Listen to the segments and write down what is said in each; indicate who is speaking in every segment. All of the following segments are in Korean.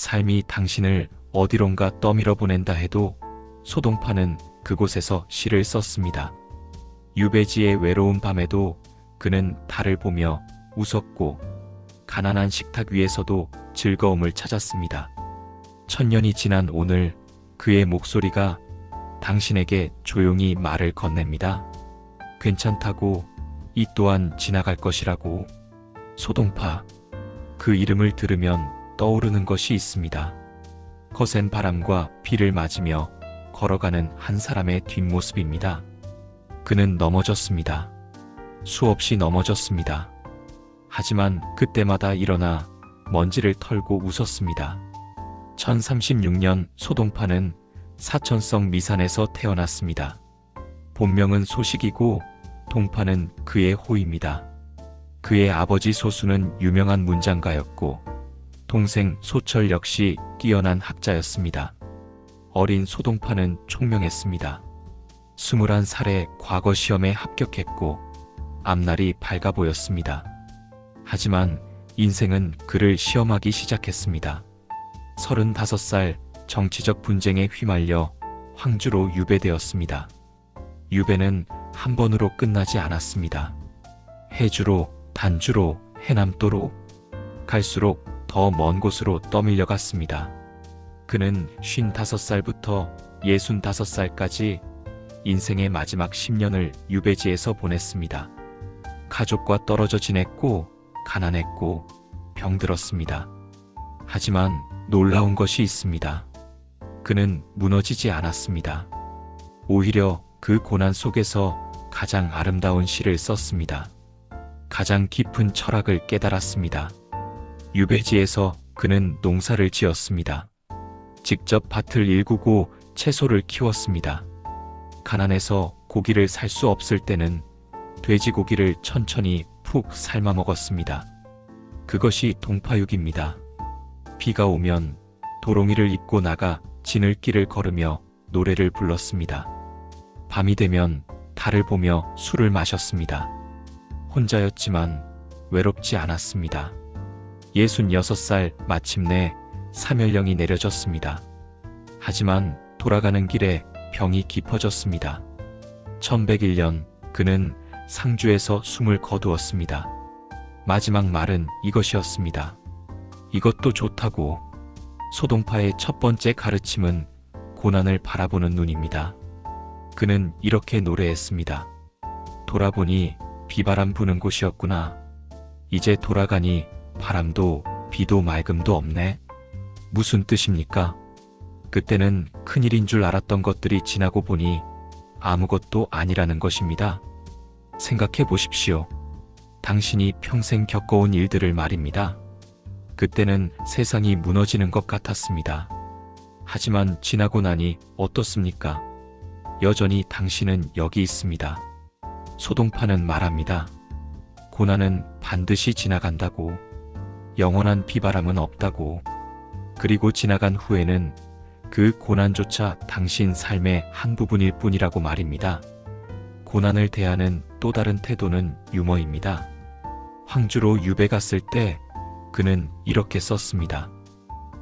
Speaker 1: 삶이 당신을 어디론가 떠밀어 보낸다 해도 소동파는 그곳에서 시를 썼습니다. 유배지의 외로운 밤에도 그는 달을 보며 웃었고 가난한 식탁 위에서도 즐거움을 찾았습니다. 천년이 지난 오늘 그의 목소리가 당신에게 조용히 말을 건넵니다. 괜찮다고, 이 또한 지나갈 것이라고. 소동파, 그 이름을 들으면 떠오르는 것이 있습니다. 거센 바람과 비를 맞으며 걸어가는 한 사람의 뒷모습입니다. 그는 넘어졌습니다. 수없이 넘어졌습니다. 하지만 그때마다 일어나 먼지를 털고 웃었습니다. 1036년 소동파는 사천성 미산에서 태어났습니다. 본명은 소식이고 동파는 그의 호입니다. 그의 아버지 소수는 유명한 문장가였고 동생 소철 역시 뛰어난 학자였습니다. 어린 소동파는 총명했습니다. 21살에 과거 시험에 합격했고 앞날이 밝아 보였습니다. 하지만 인생은 그를 시험하기 시작했습니다. 35살 정치적 분쟁에 휘말려 황주로 유배되었습니다. 유배는 한 번으로 끝나지 않았습니다. 해주로, 단주로, 해남도로 갈수록 더 먼 곳으로 떠밀려 갔습니다. 그는 55살부터 65살까지 인생의 마지막 10년을 유배지에서 보냈습니다. 가족과 떨어져 지냈고 가난했고 병들었습니다. 하지만 놀라운 것이 있습니다. 그는 무너지지 않았습니다. 오히려 그 고난 속에서 가장 아름다운 시를 썼습니다. 가장 깊은 철학을 깨달았습니다. 유배지에서 그는 농사를 지었습니다. 직접 밭을 일구고 채소를 키웠습니다. 가난해서 고기를 살 수 없을 때는 돼지고기를 천천히 푹 삶아 먹었습니다. 그것이 동파육입니다. 비가 오면 도롱이를 입고 나가 지늘길을 걸으며 노래를 불렀습니다. 밤이 되면 달을 보며 술을 마셨습니다. 혼자였지만 외롭지 않았습니다. 66살 마침내 사멸령이 내려졌습니다. 하지만 돌아가는 길에 병이 깊어졌습니다. 1101년 그는 상주에서 숨을 거두었습니다. 마지막 말은 이것이었습니다. 이것도 좋다고. 소동파의 첫 번째 가르침은 고난을 바라보는 눈입니다. 그는 이렇게 노래했습니다. 돌아보니 비바람 부는 곳이었구나. 이제 돌아가니 바람도 비도 맑음도 없네. 무슨 뜻입니까? 그때는 큰일인 줄 알았던 것들이 지나고 보니 아무것도 아니라는 것입니다. 생각해 보십시오. 당신이 평생 겪어온 일들을 말입니다. 그때는 세상이 무너지는 것 같았습니다. 하지만 지나고 나니 어떻습니까? 여전히 당신은 여기 있습니다. 소동파는 말합니다. 고난은 반드시 지나간다고. 영원한 비바람은 없다고. 그리고 지나간 후에는 그 고난조차 당신 삶의 한 부분일 뿐이라고 말입니다. 고난을 대하는 또 다른 태도는 유머입니다. 황주로 유배 갔을 때 그는 이렇게 썼습니다.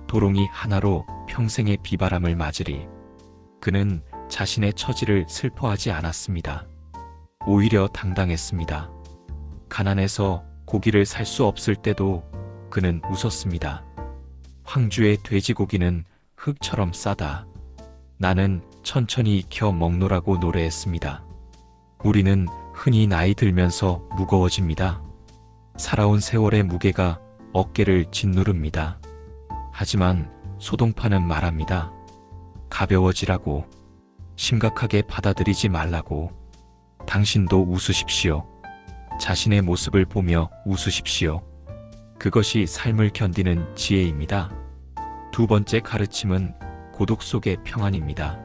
Speaker 1: 도롱이 하나로 평생의 비바람을 맞으리. 그는 자신의 처지를 슬퍼하지 않았습니다. 오히려 당당했습니다. 가난해서 고기를 살 수 없을 때도 그는 웃었습니다. 황주의 돼지고기는 흙처럼 싸다. 나는 천천히 익혀 먹노라고 노래했습니다. 우리는 흔히 나이 들면서 무거워집니다. 살아온 세월의 무게가 어깨를 짓누릅니다. 하지만 소동파는 말합니다. 가벼워지라고. 심각하게 받아들이지 말라고. 당신도 웃으십시오. 자신의 모습을 보며 웃으십시오. 그것이 삶을 견디는 지혜입니다. 두 번째 가르침은 고독 속의 평안입니다.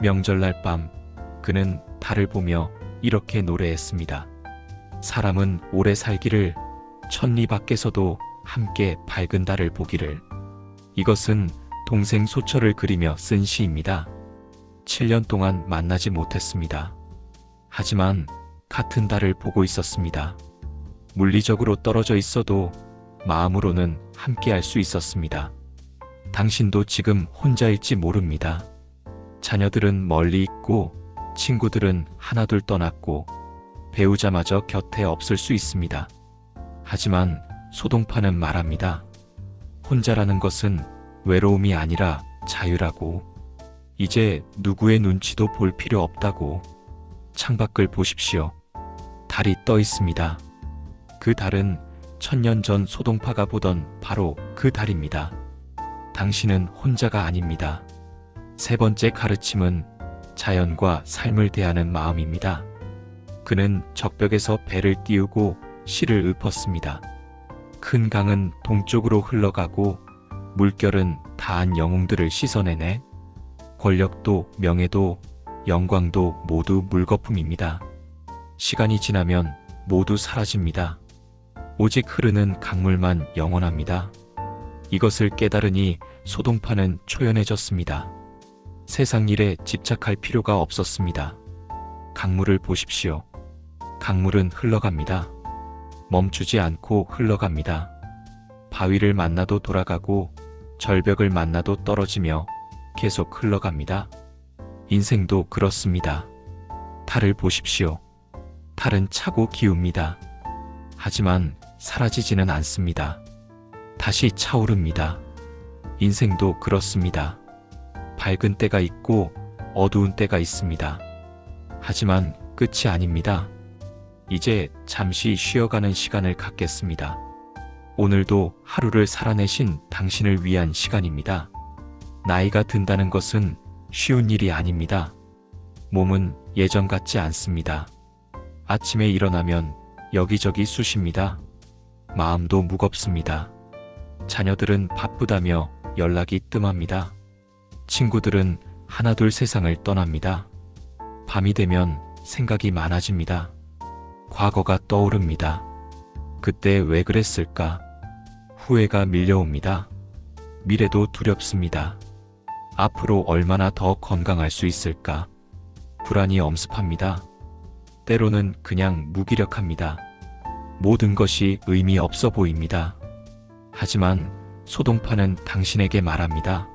Speaker 1: 명절날 밤 그는 달을 보며 이렇게 노래했습니다. 사람은 오래 살기를 천리 밖에서도 함께 밝은 달을 보기를. 이것은 동생 소철을 그리며 쓴 시입니다. 7년 동안 만나지 못했습니다. 하지만 같은 달을 보고 있었습니다. 물리적으로 떨어져 있어도 마음으로는 함께 할 수 있었습니다. 당신도 지금 혼자일지 모릅니다. 자녀들은 멀리 있고 친구들은 하나둘 떠났고 배우자마저 곁에 없을 수 있습니다. 하지만 소동파는 말합니다. 혼자라는 것은 외로움이 아니라 자유라고. 이제 누구의 눈치도 볼 필요 없다고. 창밖을 보십시오. 달이 떠 있습니다. 그 달은 1000년 전 소동파가 보던 바로 그 달입니다. 당신은 혼자가 아닙니다. 세 번째 가르침은 자연과 삶을 대하는 마음입니다. 그는 적벽에서 배를 띄우고 실을 읊었습니다. 큰 강은 동쪽으로 흘러가고 물결은 다한 영웅들을 씻어내네. 권력도 명예도 영광도 모두 물거품입니다. 시간이 지나면 모두 사라집니다. 오직 흐르는 강물만 영원합니다. 이것을 깨달으니 소동파는 초연해졌습니다. 세상 일에 집착할 필요가 없었습니다. 강물을 보십시오. 강물은 흘러갑니다. 멈추지 않고 흘러갑니다. 바위를 만나도 돌아가고 절벽을 만나도 떨어지며 계속 흘러갑니다. 인생도 그렇습니다. 달을 보십시오. 달은 차고 기웁니다. 하지만 사라지지는 않습니다. 다시 차오릅니다. 인생도 그렇습니다. 밝은 때가 있고 어두운 때가 있습니다. 하지만 끝이 아닙니다. 이제 잠시 쉬어가는 시간을 갖겠습니다. 오늘도 하루를 살아내신 당신을 위한 시간입니다. 나이가 든다는 것은 쉬운 일이 아닙니다. 몸은 예전 같지 않습니다. 아침에 일어나면 여기저기 쑤십니다. 마음도 무겁습니다. 자녀들은 바쁘다며 연락이 뜸합니다. 친구들은 하나둘 세상을 떠납니다. 밤이 되면 생각이 많아집니다. 과거가 떠오릅니다. 그때 왜 그랬을까? 후회가 밀려옵니다. 미래도 두렵습니다. 앞으로 얼마나 더 건강할 수 있을까? 불안이 엄습합니다. 때로는 그냥 무기력합니다. 모든 것이 의미 없어 보입니다. 하지만 소동파는 당신에게 말합니다.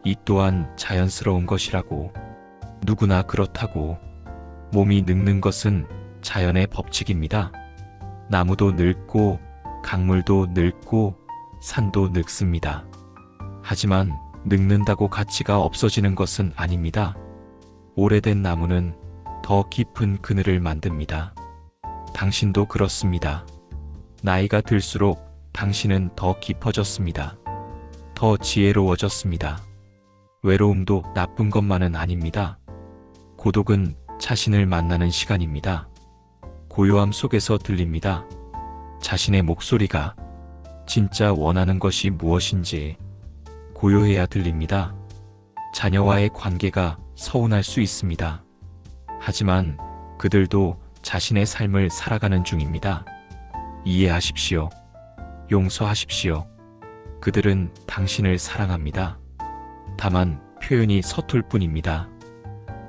Speaker 1: 이 또한 자연스러운 것이라고. 누구나 그렇다고. 몸이 늙는 것은 자연의 법칙입니다. 나무도 늙고 강물도 늙고 산도 늙습니다. 하지만 늙는다고 가치가 없어지는 것은 아닙니다. 오래된 나무는 더 깊은 그늘을 만듭니다. 당신도 그렇습니다. 나이가 들수록 당신은 더 깊어졌습니다. 더 지혜로워졌습니다. 외로움도 나쁜 것만은 아닙니다. 고독은 자신을 만나는 시간입니다. 고요함 속에서 들립니다. 자신의 목소리가 진짜 원하는 것이 무엇인지 고요해야 들립니다. 자녀와의 관계가 서운할 수 있습니다. 하지만 그들도 자신의 삶을 살아가는 중입니다. 이해하십시오. 용서하십시오. 그들은 당신을 사랑합니다. 다만 표현이 서툴 뿐입니다.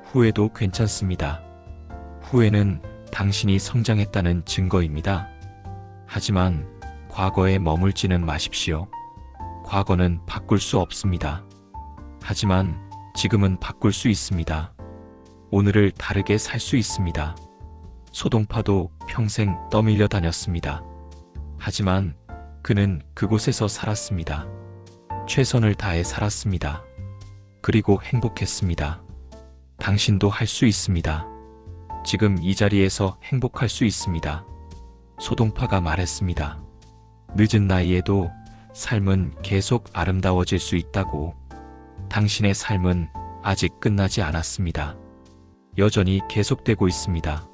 Speaker 1: 후회도 괜찮습니다. 후회는 당신이 성장했다는 증거입니다. 하지만 과거에 머물지는 마십시오. 과거는 바꿀 수 없습니다. 하지만 지금은 바꿀 수 있습니다. 오늘을 다르게 살 수 있습니다. 소동파도 평생 떠밀려 다녔습니다. 하지만 그는 그곳에서 살았습니다. 최선을 다해 살았습니다. 그리고 행복했습니다. 당신도 할 수 있습니다. 지금 이 자리에서 행복할 수 있습니다. 소동파가 말했습니다. 늦은 나이에도 삶은 계속 아름다워질 수 있다고. 당신의 삶은 아직 끝나지 않았습니다. 여전히 계속되고 있습니다.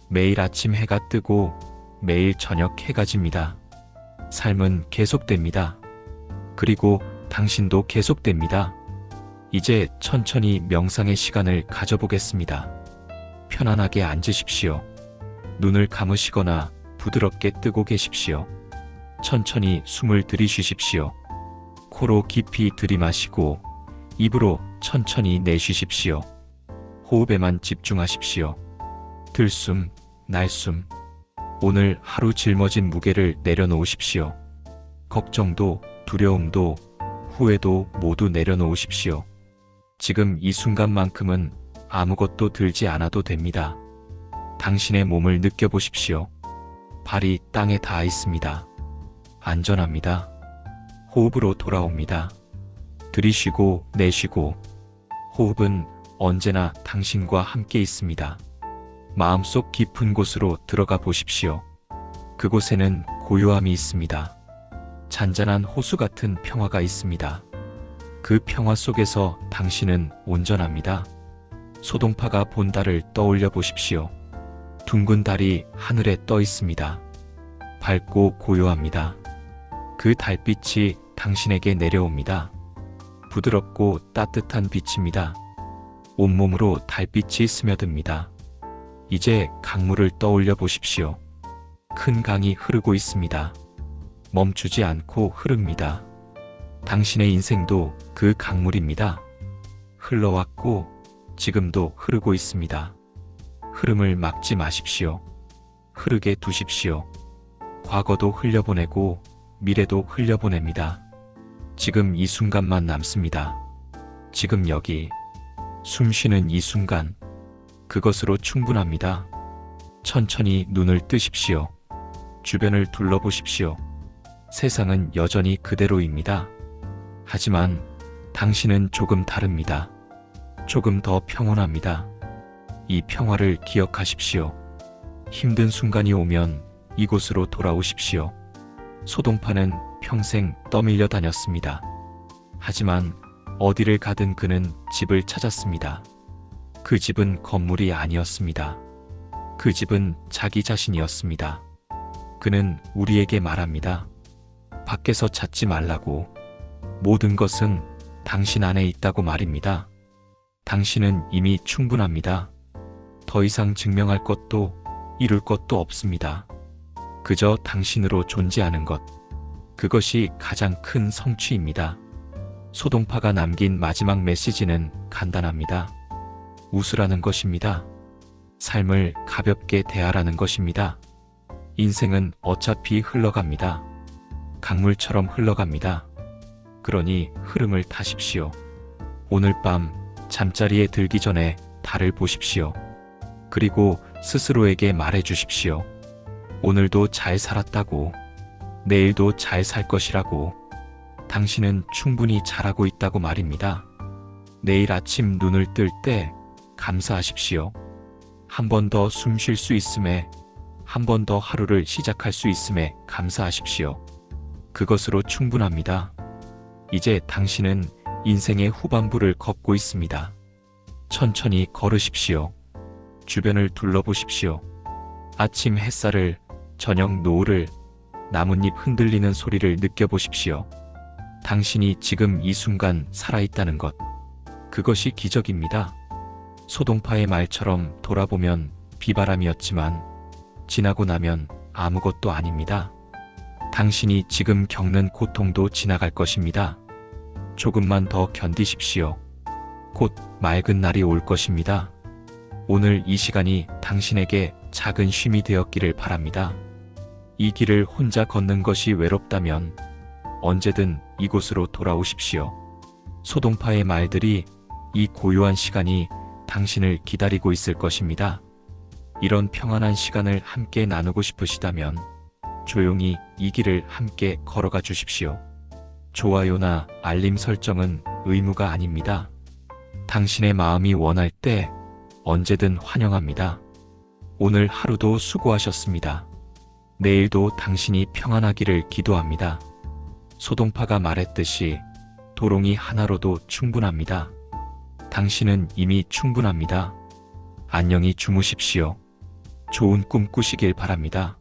Speaker 1: 매일 아침 해가 뜨고 매일 저녁 해가 집니다. 삶은 계속됩니다. 그리고 당신도 계속됩니다. 이제 천천히 명상의 시간을 가져보겠습니다. 편안하게 앉으십시오. 눈을 감으시거나 부드럽게 뜨고 계십시오. 천천히 숨을 들이쉬십시오. 코로 깊이 들이마시고 입으로 천천히 내쉬십시오. 호흡에만 집중하십시오. 들숨, 날숨. 오늘 하루 짊어진 무게를 내려놓으십시오. 걱정도 두려움도 후회도 모두 내려놓으십시오. 지금 이 순간만큼은 아무것도 들지 않아도 됩니다. 당신의 몸을 느껴보십시오. 발이 땅에 닿아 있습니다. 안전합니다. 호흡으로 돌아옵니다. 들이쉬고 내쉬고. 호흡은 언제나 당신과 함께 있습니다. 마음속 깊은 곳으로 들어가 보십시오. 그곳에는 고요함이 있습니다. 잔잔한 호수 같은 평화가 있습니다. 그 평화 속에서 당신은 온전합니다. 소동파가 본 달을 떠올려 보십시오. 둥근 달이 하늘에 떠 있습니다. 밝고 고요합니다. 그 달빛이 당신에게 내려옵니다. 부드럽고 따뜻한 빛입니다. 온몸으로 달빛이 스며듭니다. 이제 강물을 떠올려 보십시오. 큰 강이 흐르고 있습니다. 멈추지 않고 흐릅니다. 당신의 인생도 그 강물입니다. 흘러왔고 지금도 흐르고 있습니다. 흐름을 막지 마십시오. 흐르게 두십시오. 과거도 흘려보내고 미래도 흘려보냅니다. 지금 이 순간만 남습니다. 지금 여기, 숨 쉬는 이 순간, 그것으로 충분합니다. 천천히 눈을 뜨십시오. 주변을 둘러보십시오. 세상은 여전히 그대로입니다. 하지만 당신은 조금 다릅니다. 조금 더 평온합니다. 이 평화를 기억하십시오. 힘든 순간이 오면 이곳으로 돌아오십시오. 소동파는 평생 떠밀려 다녔습니다. 하지만 어디를 가든 그는 집을 찾았습니다. 그 집은 건물이 아니었습니다. 그 집은 자기 자신이었습니다. 그는 우리에게 말합니다. 밖에서 찾지 말라고. 모든 것은 당신 안에 있다고 말입니다. 당신은 이미 충분합니다. 더 이상 증명할 것도 이룰 것도 없습니다. 그저 당신으로 존재하는 것. 그것이 가장 큰 성취입니다. 소동파가 남긴 마지막 메시지는 간단합니다. 웃으라는 것입니다. 삶을 가볍게 대하라는 것입니다. 인생은 어차피 흘러갑니다. 강물처럼 흘러갑니다. 그러니 흐름을 타십시오. 오늘 밤 잠자리에 들기 전에 달을 보십시오. 그리고 스스로에게 말해 주십시오. 오늘도 잘 살았다고. 내일도 잘 살 것이라고. 당신은 충분히 잘하고 있다고 말입니다. 내일 아침 눈을 뜰 때 감사하십시오. 한 번 더 숨 쉴 수 있음에, 한 번 더 하루를 시작할 수 있음에 감사하십시오. 그것으로 충분합니다. 이제 당신은 인생의 후반부를 걷고 있습니다. 천천히 걸으십시오. 주변을 둘러보십시오. 아침 햇살을, 저녁 노을을, 나뭇잎 흔들리는 소리를 느껴보십시오. 당신이 지금 이 순간 살아있다는 것. 그것이 기적입니다. 소동파의 말처럼 돌아보면 비바람이었지만 지나고 나면 아무것도 아닙니다. 당신이 지금 겪는 고통도 지나갈 것입니다. 조금만 더 견디십시오. 곧 맑은 날이 올 것입니다. 오늘 이 시간이 당신에게 작은 쉼이 되었기를 바랍니다. 이 길을 혼자 걷는 것이 외롭다면 언제든 이곳으로 돌아오십시오. 소동파의 말들이, 이 고요한 시간이 당신을 기다리고 있을 것입니다. 이런 평안한 시간을 함께 나누고 싶으시다면 조용히 이 길을 함께 걸어가 주십시오. 좋아요나 알림 설정은 의무가 아닙니다. 당신의 마음이 원할 때 언제든 환영합니다. 오늘 하루도 수고하셨습니다. 내일도 당신이 평안하기를 기도합니다. 소동파가 말했듯이 도롱이 하나로도 충분합니다. 당신은 이미 충분합니다. 안녕히 주무십시오. 좋은 꿈 꾸시길 바랍니다.